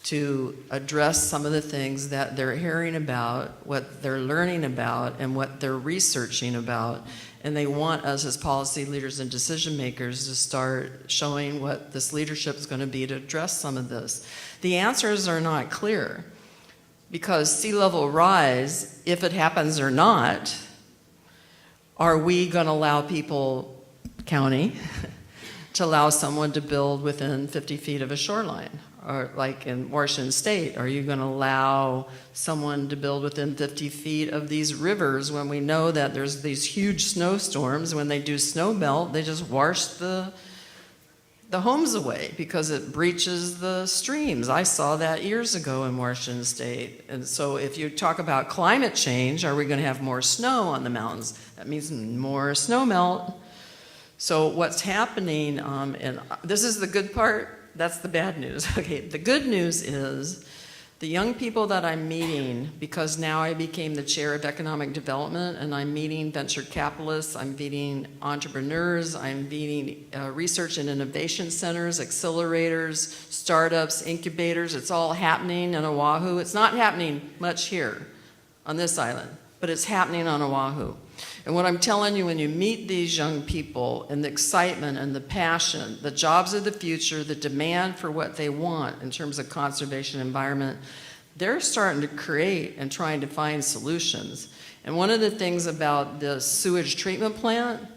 to address some of the things that they're hearing about, what they're learning about, and what they're researching about. And they want us as policy leaders and decision makers to start showing what this leadership is going to be to address some of this. The answers are not clear because sea level rise, if it happens or not, are we going to allow people, county, to allow someone to build within 50 feet of a shoreline? Or like in Washington State, are you going to allow someone to build within 50 feet of these rivers when we know that there's these huge snowstorms? When they do snow melt, they just wash the homes away because it breaches the streams. I saw that years ago in Washington State. And so if you talk about climate change, are we going to have more snow on the mountains? That means more snow melt. So what's happening, and this is the good part, that's the bad news. Okay, the good news is the young people that I'm meeting, because now I became the chair of economic development and I'm meeting venture capitalists, I'm meeting entrepreneurs, I'm meeting research and innovation centers, accelerators, startups, incubators. It's all happening in Oahu. It's not happening much here on this island, but it's happening on Oahu. And what I'm telling you, when you meet these young people and the excitement and the passion, the jobs of the future, the demand for what they want in terms of conservation environment, they're starting to create and trying to find solutions. And one of the things about the sewage treatment plant,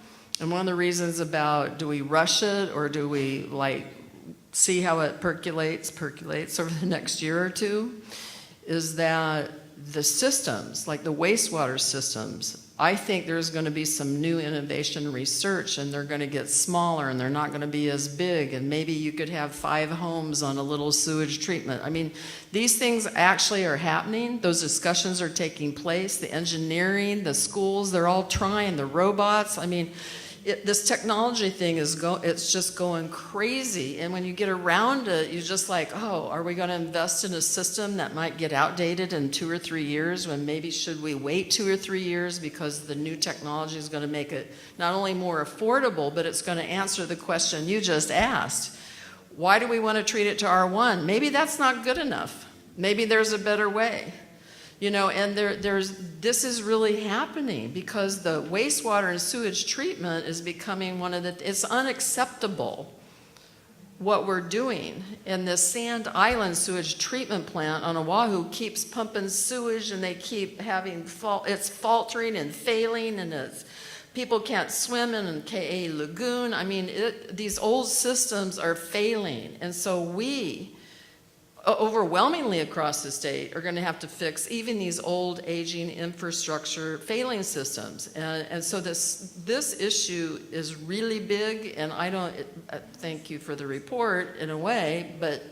and one of the reasons about do we rush it or do we like see how it percolates over the next year or two, is that the systems, like the wastewater systems, I think there's going to be some new innovation research and they're going to get smaller and they're not going to be as big, and maybe you could have 5 homes on a little sewage treatment. I mean, these things actually are happening. Those discussions are taking place. The engineering, the schools, they're all trying, the robots. I mean, this technology thing it's just going crazy. And when you get around it, you're just like, oh, are we going to invest in a system that might get outdated in 2 or 3 years when maybe should we wait 2 or 3 years because the new technology is going to make it not only more affordable, but it's going to answer the question you just asked. Why do we want to treat it to R1? Maybe that's not good enough. Maybe there's a better way. You know, and this is really happening because the wastewater and sewage treatment is becoming it's unacceptable what we're doing. And the Sand Island sewage treatment plant on Oahu keeps pumping sewage and they keep having it's faltering and failing, and people can't swim in K.A. Lagoon. I mean, these old systems are failing. And so we, overwhelmingly across the state, are going to have to fix even these old aging infrastructure failing systems. And so this issue is really big, and I thank you for the report in a way, but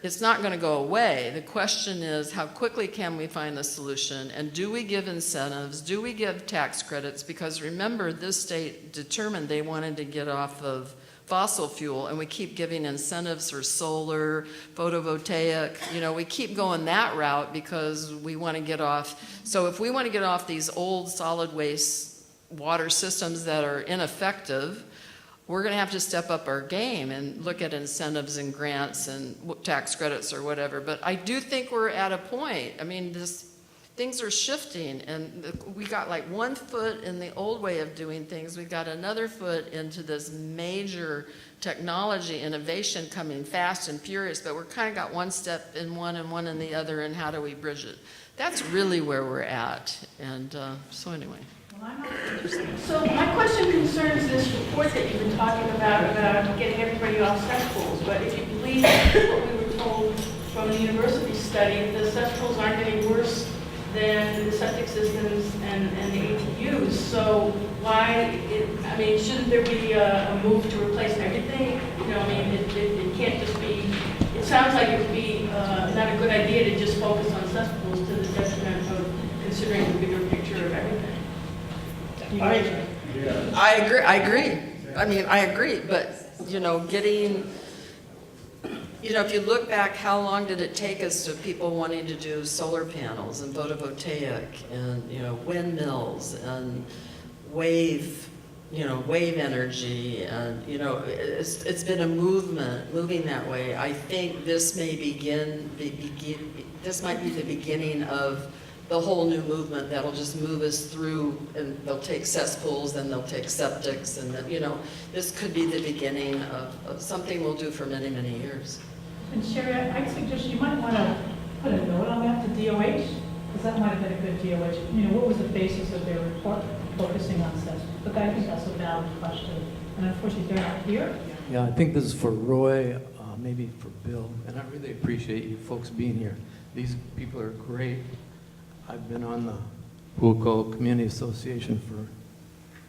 it's not going to go away. The question is, how quickly can we find the solution, and do we give incentives? Do we give tax credits? Because remember, this state determined they wanted to get off of fossil fuel, and we keep giving incentives for solar, photovoltaic. You know, we keep going that route because we want to get off. So if we want to get off these old solid waste water systems that are ineffective, we're going to have to step up our game and look at incentives and grants and tax credits or whatever. But I do think we're at a point. I mean, things are shifting, and we got like 1 foot in the old way of doing things. We got another foot into this major technology innovation coming fast and furious, but we're kind of got 1 step in one and 1 in the other, and how do we bridge it? That's really where we're at. And so anyway. So my question concerns this report that you've been talking about getting everybody off cesspools. But if you believe what we were told from the university study, the cesspools aren't getting worse than the septic systems and the ATUs. So why, shouldn't there be a move to replace everything? You know, I mean, it can't just be, it sounds like it would be not a good idea to just focus on cesspools to the detriment of considering the bigger picture of everything. I agree. I mean, I agree, but, you know, getting You know, if you look back, how long did it take us to people wanting to do solar panels and photovoltaic and, you know, windmills and wave energy, and, you know, it's been a movement, moving that way. I think this may this might be the beginning of the whole new movement that'll just move us through, and they'll take cesspools, then they'll take septics, and then, you know, this could be the beginning of something we'll do for many, many years. And Sherry, I suggest you might want to put a note on that to DOH, because that might have been a good DOH. You know, what was the basis of their report focusing on cesspools? But I think that's a valid question. And unfortunately, they're not here. Yeah, I think this is for Roy, maybe for Bill, and I really appreciate you folks being here. These people are great. I've been on the Puako Community Association for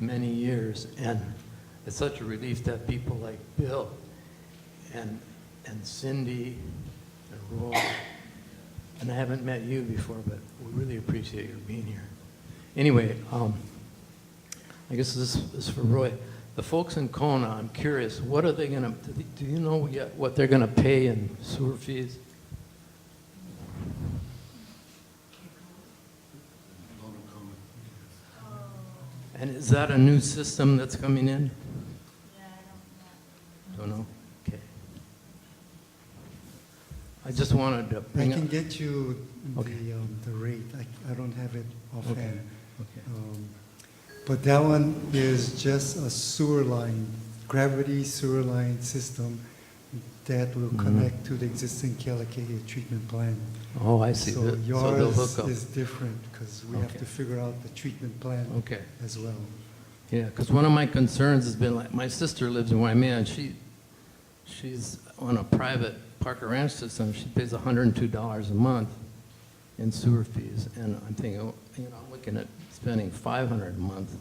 many years, and it's such a relief to have people like Bill and Cindy and Roy. And I haven't met you before, but we really appreciate your being here. Anyway, I guess this is for Roy. The folks in Kona, I'm curious, what are they gonna, do you know yet what they're gonna pay in sewer fees? And is that a new system that's coming in? Yeah, I Don't know? Okay. I just wanted to I bring up. can get you Okay. the rate. I don't have it offhand. Okay. But that one is just a sewer line, gravity sewer line system that will connect to the existing Kealakekee treatment plant. Oh, I see. So So they'll yours hook up. is different because we have Okay. to figure out the treatment plant Okay. as well. Yeah, because one of my concerns has been, like, my sister lives in Waimea, and she's on a private Parker Ranch system. She pays $102 a month in sewer fees, and I'm thinking, oh, you know, I'm looking at spending $500 a month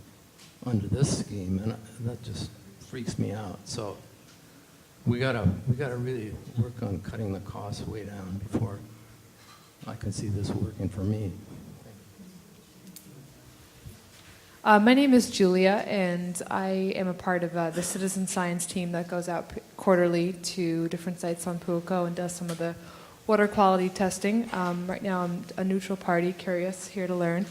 under this scheme, and that just freaks me out. So we gotta really work on cutting the costs way down before I can see this working for me. My name is Julia, and I am a part of the citizen science team that goes out quarterly to different sites on Puako and does some of the water quality testing. Right now I'm a neutral party, curious, here to learn.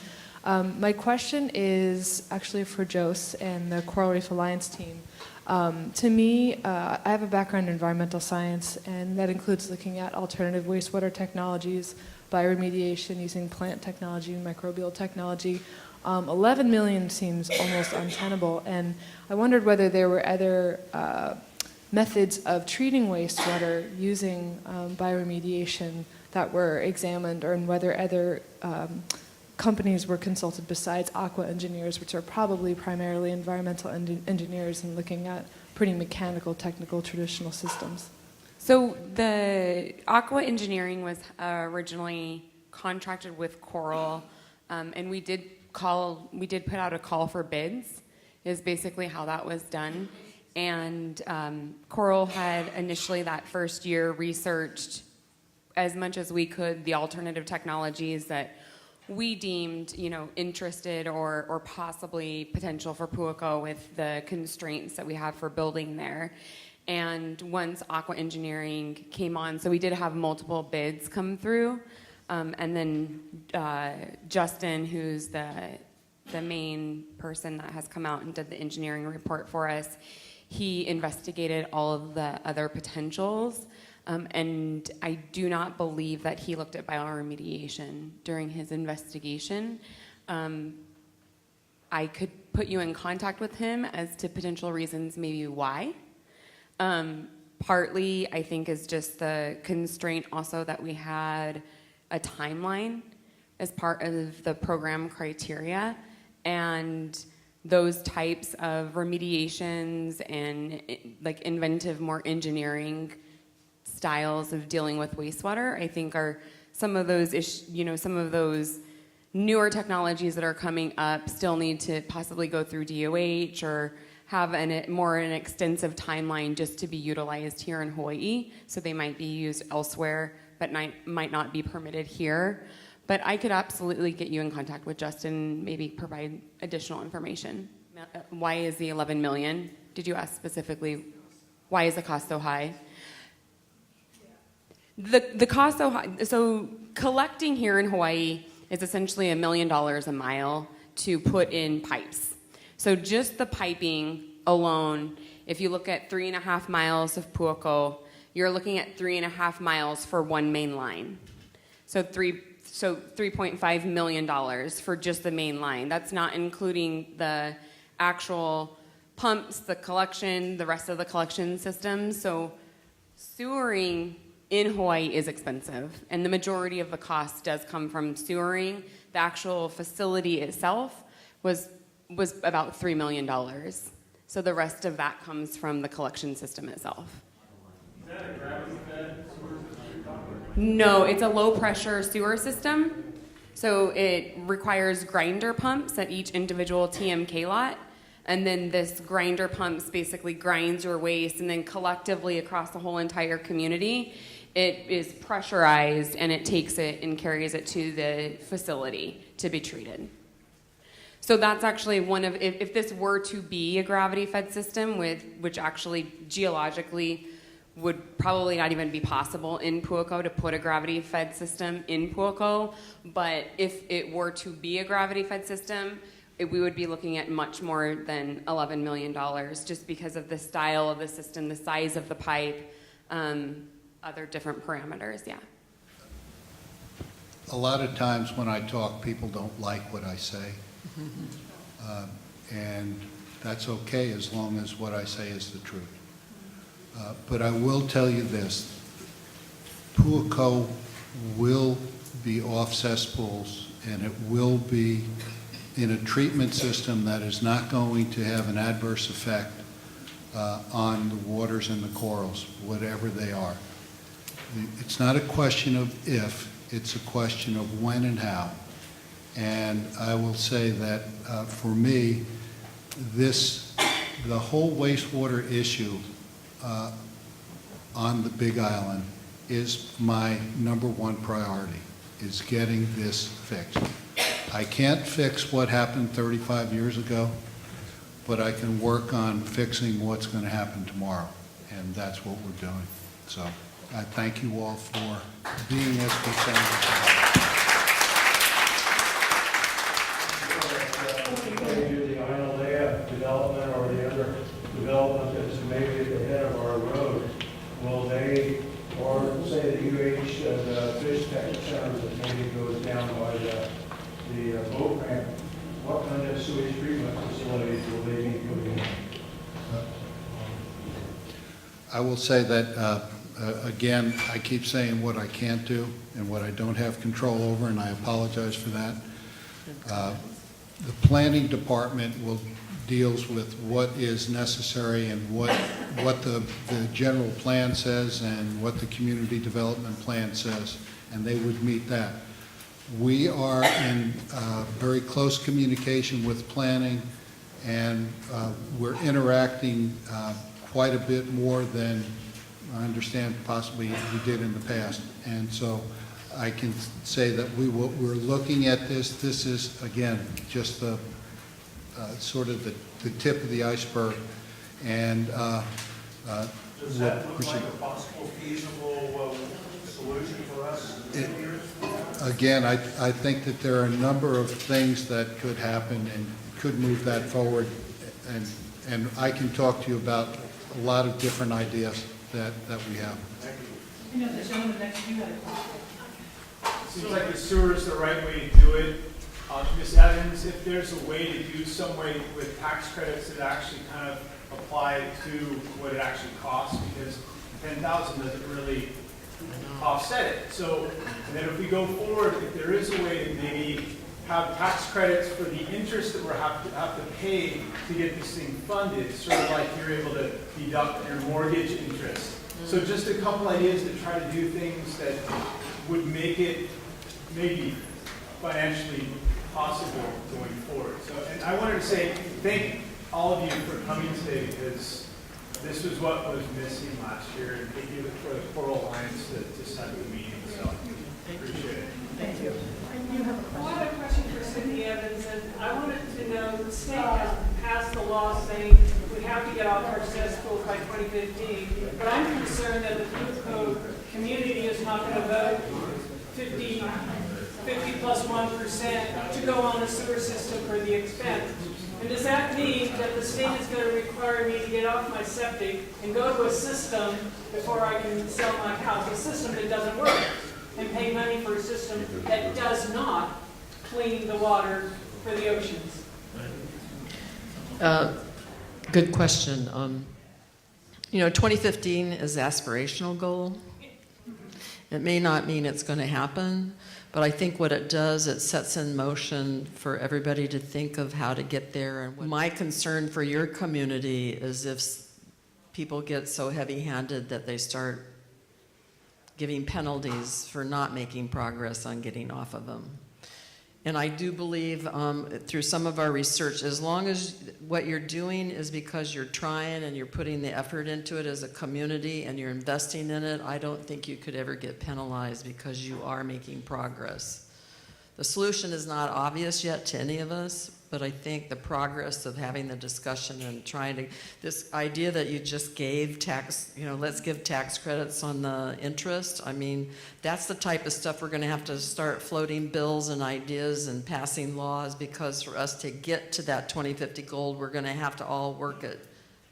My question is actually for Jose and the Coral Reef Alliance team. To me, I have a background in environmental science, and that includes looking at alternative wastewater technologies, bioremediation using plant technology, microbial technology. 11 million seems almost untenable, and I wondered whether there were other methods of treating wastewater using bioremediation that were examined, or whether other companies were consulted besides Aqua Engineers, which are probably primarily environmental engineers and looking at pretty mechanical, technical, traditional systems. So the Aqua Engineering was originally contracted with Coral, and we did put out a call for bids, is basically how that was done. And Coral had initially that first year researched as much as we could the alternative technologies that we deemed, you know, interested or possibly potential for Puako with the constraints that we have for building there. And once Aqua Engineering came on, so we did have multiple bids come through, and then Justin, who's the main person that has come out and did the engineering report for us, he investigated all of the other potentials. And I do not believe that he looked at bioremediation during his investigation. I could put you in contact with him as to potential reasons maybe why. Partly, I think, is just the constraint also that we had a timeline as part of the program criteria. And those types of remediations and like inventive, more engineering styles of dealing with wastewater, I think, are some of those some of those newer technologies that are coming up still need to possibly go through DOH or have an extensive timeline just to be utilized here in Hawaii. So they might be used elsewhere, but might not be permitted here. But I could absolutely get you in contact with Justin, maybe provide additional information. Why is the 11 million? Did you ask specifically why is the cost so high? The cost, so collecting here in Hawaii is essentially $1 million a mile to put in pipes. So just the piping alone, if you look at 3.5 miles of Puako, you're looking at 3.5 miles for one main line. So $3.5 million for just the main line. That's not including the actual pumps, the collection, the rest of the collection systems. So sewering in Hawaii is expensive, and the majority of the cost does come from sewering. The actual facility itself was about $3 million. So the rest of that comes from the collection system itself. Is that a gravity-fed sewer system? No, it's a low-pressure sewer system. So it requires grinder pumps at each individual TMK lot. And then this grinder pumps basically grinds your waste, and then collectively across the whole entire community, it is pressurized and it takes it and carries it to the facility to be treated. So that's actually one of, if this were to be a gravity-fed system, which actually geologically would probably not even be possible in Puako to put a gravity-fed system in Puako, but if it were to be a gravity-fed system, we would be looking at much more than $11 million just because of the style of the system, the size of the pipe, other different parameters, yeah. A lot of times when I talk, people don't like what I say. And that's okay as long as what I say is the truth. But I will tell you this, Puako will be off cesspools, and it will be in a treatment system that is not going to have an adverse effect on the waters and the corals, whatever they are. It's not a question of if, it's a question of when and how. And I will say that for me, the whole wastewater issue on the Big Island is my #1 priority, is getting this fixed. I can't fix what happened 35 years ago, but I can work on fixing what's going to happen tomorrow, and that's what we're doing. So I thank you all for being as concerned. The Isle development or the other development that's maybe at the head of our road, will they, or say the UH, the fish tech center that maybe goes down by the boat ramp, what kind of sewage treatment facilities will they be putting in? I will say that, again, I keep saying what I can't do and what I don't have control over, and I apologize for that. The planning department deals with what is necessary and what the general plan says and what the community development plan says, and they would meet that. We are in very close communication with planning, and we're interacting quite a bit more than I understand possibly we did in the past. And so I can say that we're looking at this. This is, again, just the sort of the tip of the iceberg. And does that look like a possible feasible solution for us? Again, I think that there are a number of things that could happen and could move that forward. And I can talk to you about a lot of different ideas that we have. You know, the gentleman next to you had a question. Seems like the sewer is the right way to do it. Ms. Evans, if there's a way to do some way with tax credits that actually kind of apply to what it actually costs, because 10,000 doesn't really offset it. So, and then if we go forward, if there is a way to maybe have tax credits for the interest that we have to pay to get this thing funded, sort of like you're able to deduct your mortgage interest. So just a couple ideas to try to do things that would make it maybe financially possible going forward. So, and I wanted to say thank all of you for coming today, because this was what was missing last year, and thank you for the Coral Alliance to set the meeting. So appreciate it. Thank you. I have a question for Cindy Evans, and I wanted to know, the state has passed a law saying we have to get off our cesspools by 2015, but I'm concerned that the Puako community is not plus 1% to go on the sewer system for the expense. And does that mean that the state is going to require me to get off my septic and go to a system before I can sell my house, a system that doesn't work, and pay money for a system that does not clean the water for the oceans? Good question. 2015 is aspirational goal. It may not mean it's going to happen, but I think what it does, it sets in motion for everybody to think of how to get there. And my concern for your community is if people get so heavy-handed that they start giving penalties for not making progress on getting off of them. And I do believe through some of our research, as long as what you're doing is because you're trying and you're putting the effort into it as a community and you're investing in it, I don't think you could ever get penalized because you are making progress. The solution is not obvious yet to any of us, but I think the progress of having the discussion and trying to, this idea that you just gave tax, let's give tax credits on the interest, I mean, that's the type of stuff we're going to have to start floating bills and ideas and passing laws, because for us to get to that 2050 goal, we're going to have to all work it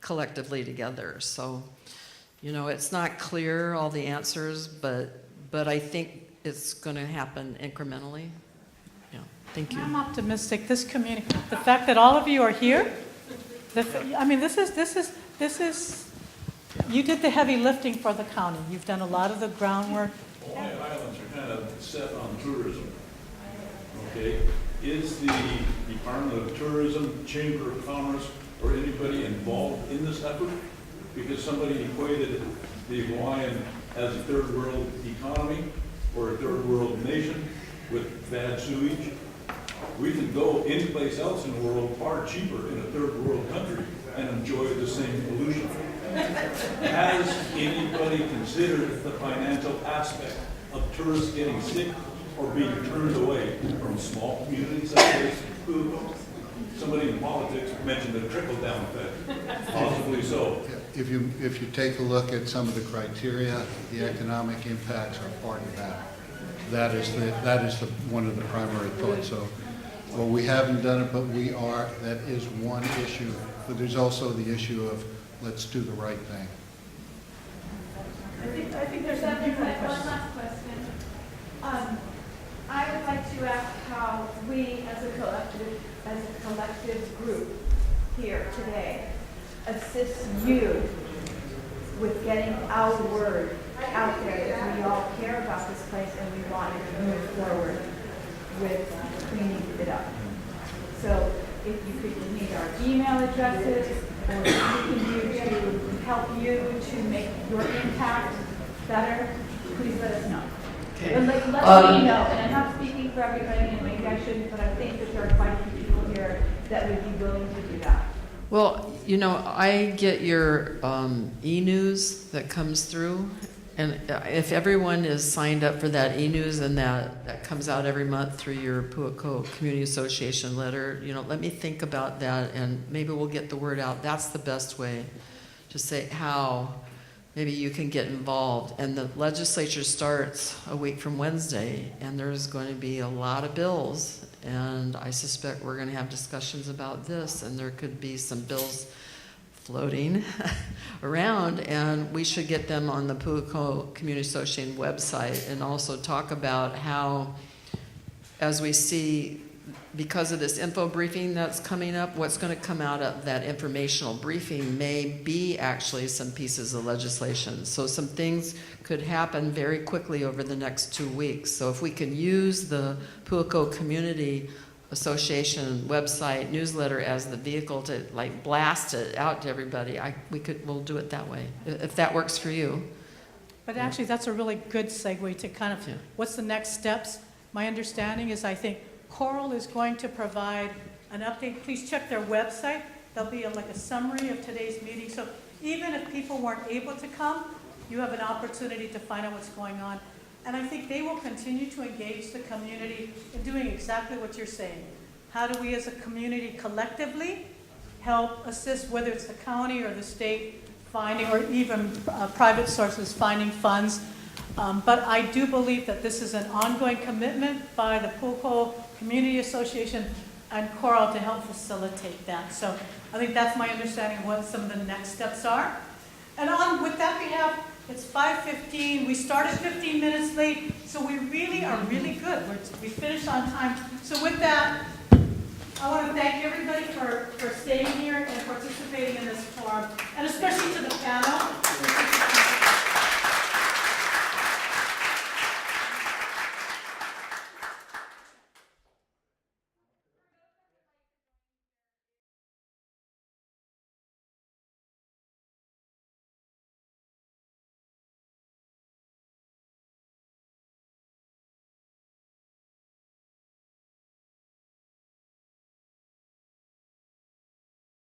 collectively together. So, it's not clear, all the answers, but I think it's going to happen incrementally. Thank you. I'm optimistic. This community, the fact that all of you are here, this is, you did the heavy lifting for the county. You've done a lot of the groundwork. All my islands are kind of set on tourism. Okay, is the Department of Tourism, Chamber of Commerce, or anybody involved in this effort? Because somebody equated the Hawaiian as a third world economy or a third world nation with bad sewage. We can go anyplace else in the world far cheaper in a third world country and enjoy the same pollution. Has anybody considered the financial aspect of tourists getting sick or being turned away from small communities such as Puako? Somebody in politics mentioned a trickle-down effect, possibly so. If you take a look at some of the criteria, the economic impacts are part of that. That is one of the primary thoughts. So, well, we haven't done it, but we are. That is one issue. But there's also the issue of let's do the right thing. I think there's one last question. I would like to ask how we, as a collective group here today, assist you with getting our word out there that we all care about this place and we want to move forward with cleaning it up. So if you could give me our email addresses, or what we can do to help you to make your impact better, please let us know. Okay. And let me know, and I'm not speaking for everybody, and maybe I shouldn't, but I think that there are quite a few people here that would be willing to do that. Well, I get your e-news that comes through, and if everyone is signed up for that e-news and that comes out every month through your Puako Community Association letter, let me think about that, and maybe we'll get the word out. That's the best way to say how maybe you can get involved. And the legislature starts a week from Wednesday, and there's going to be a lot of bills, and I suspect we're going to have discussions about this, and there could be some bills floating around, and we should get them on the Puako Community Association website and also talk about how, as we see, because of this info briefing that's coming up, what's going to come out of that informational briefing may be actually some pieces of legislation. So some things could happen very quickly over the next 2 weeks. So if we can use the Puako Community Association website newsletter as the vehicle to blast it out to everybody, we'll do it that way, if that works for you. But actually, that's a really good segue to kind of what's the next steps. My understanding is I think Coral is going to provide an update. Please check their website. There'll be a summary of today's meeting. So even if people weren't able to come, you have an opportunity to find out what's going on. And I think they will continue to engage the community in doing exactly what you're saying. How do we as a community collectively help assist, whether it's the county or the state finding, or even private sources finding funds? But I do believe that this is an ongoing commitment by the Puako Community Association and Coral to help facilitate that. So I think that's my understanding of what some of the next steps are. And with that we have, it's 5:15. We started 15 minutes late, so we really are really good. We finished on time. So with that, I want to thank everybody for staying here and participating.